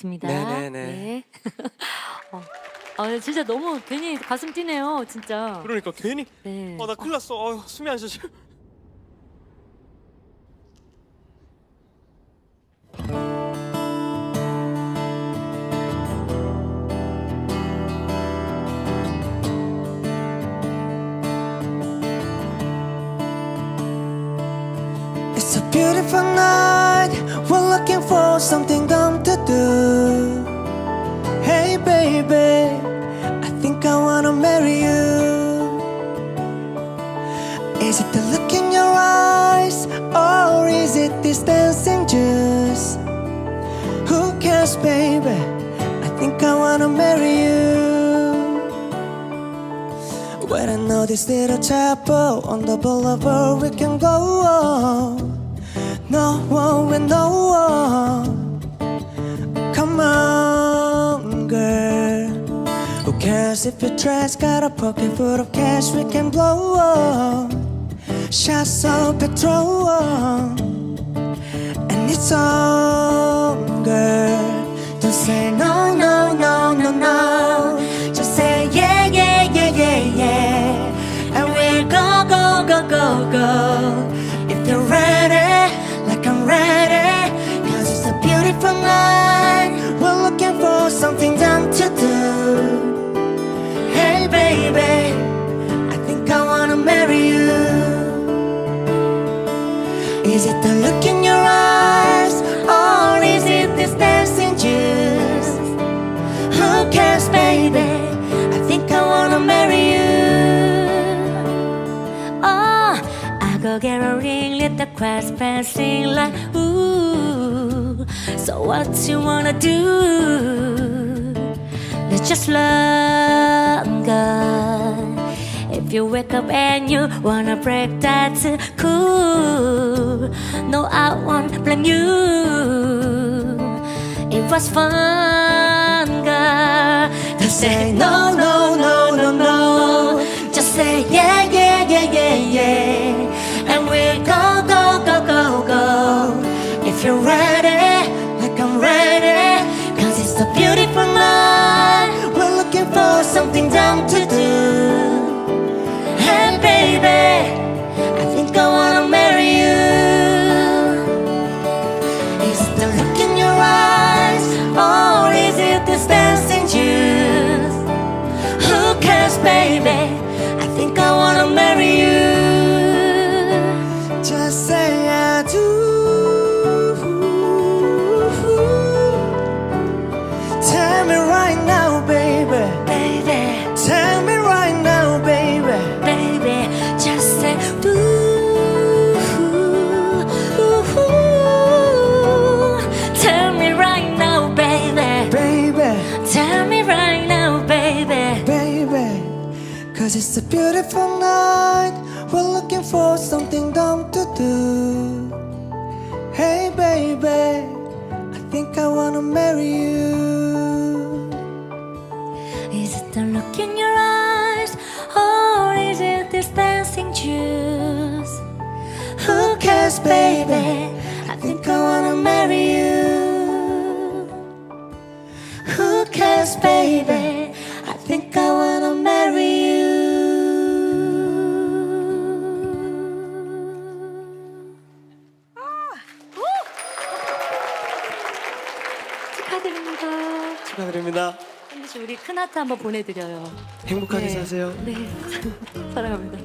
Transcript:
있습니다. 네네네. 네. 진짜 너무 괜히 가슴 뛰네요, 진짜. 그러니까 괜히 네. 나 큰일 났어. 숨이 안 쉬지. It's a beautiful night. We're looking for something dumb to do. Hey baby, I think I wanna marry you. Is it the look in your eyes, or is it this dancing juice? Who cares, baby? I think I wanna marry you. When I know this little chapel on the boulevard, we can go. No one will know. Come on, girl. Who cares if your dress got a pocket full of cash? We can blow shots of petrol, and it's on, girl. Don't say no, no, no, no, no. Just say yeah, yeah, yeah, yeah, yeah. And we'll go, go, go, go, go. If you're ready, like I'm ready, 'cause it's a beautiful night. We're looking for something dumb to do. Hey baby, I think I wanna marry you. Is it the look in your eyes, or is it this dancing juice? Who cares, baby? I think I wanna marry you. I go get a ring, let the crowds passing like ooh. So what you wanna do? Let's just love God. If you wake up and you wanna break that, cool. No, I won't blame you. It was fun, girl. Don't say no, no, no, no, no. Just say yeah, yeah, yeah, yeah, yeah. And we'll go, go, go, go, go. If you're ready, like I'm ready, 'cause it's a beautiful night. We're looking for something dumb to do. Hey baby, I think I wanna marry you. Is it the look in your eyes, or is it this dancing juice? Who cares, baby? I think I wanna marry you. Just say I do. Tell me right now, baby. Baby, tell me right now, baby. Baby, just say do. Tell me right now, baby. Baby, tell me right now, baby. Baby, 'cause it's a beautiful night. We're looking for something dumb to do. Hey baby, I think I wanna marry you. Is it the look in your eyes, or is it this dancing juice? Who cares, baby? I think I wanna marry you. Who cares, baby? I think I wanna marry you. 축하드립니다. 축하드립니다. 한번 우리 큰 하트 한번 보내드려요. 행복하게 네. 사세요. 네. 사랑합니다.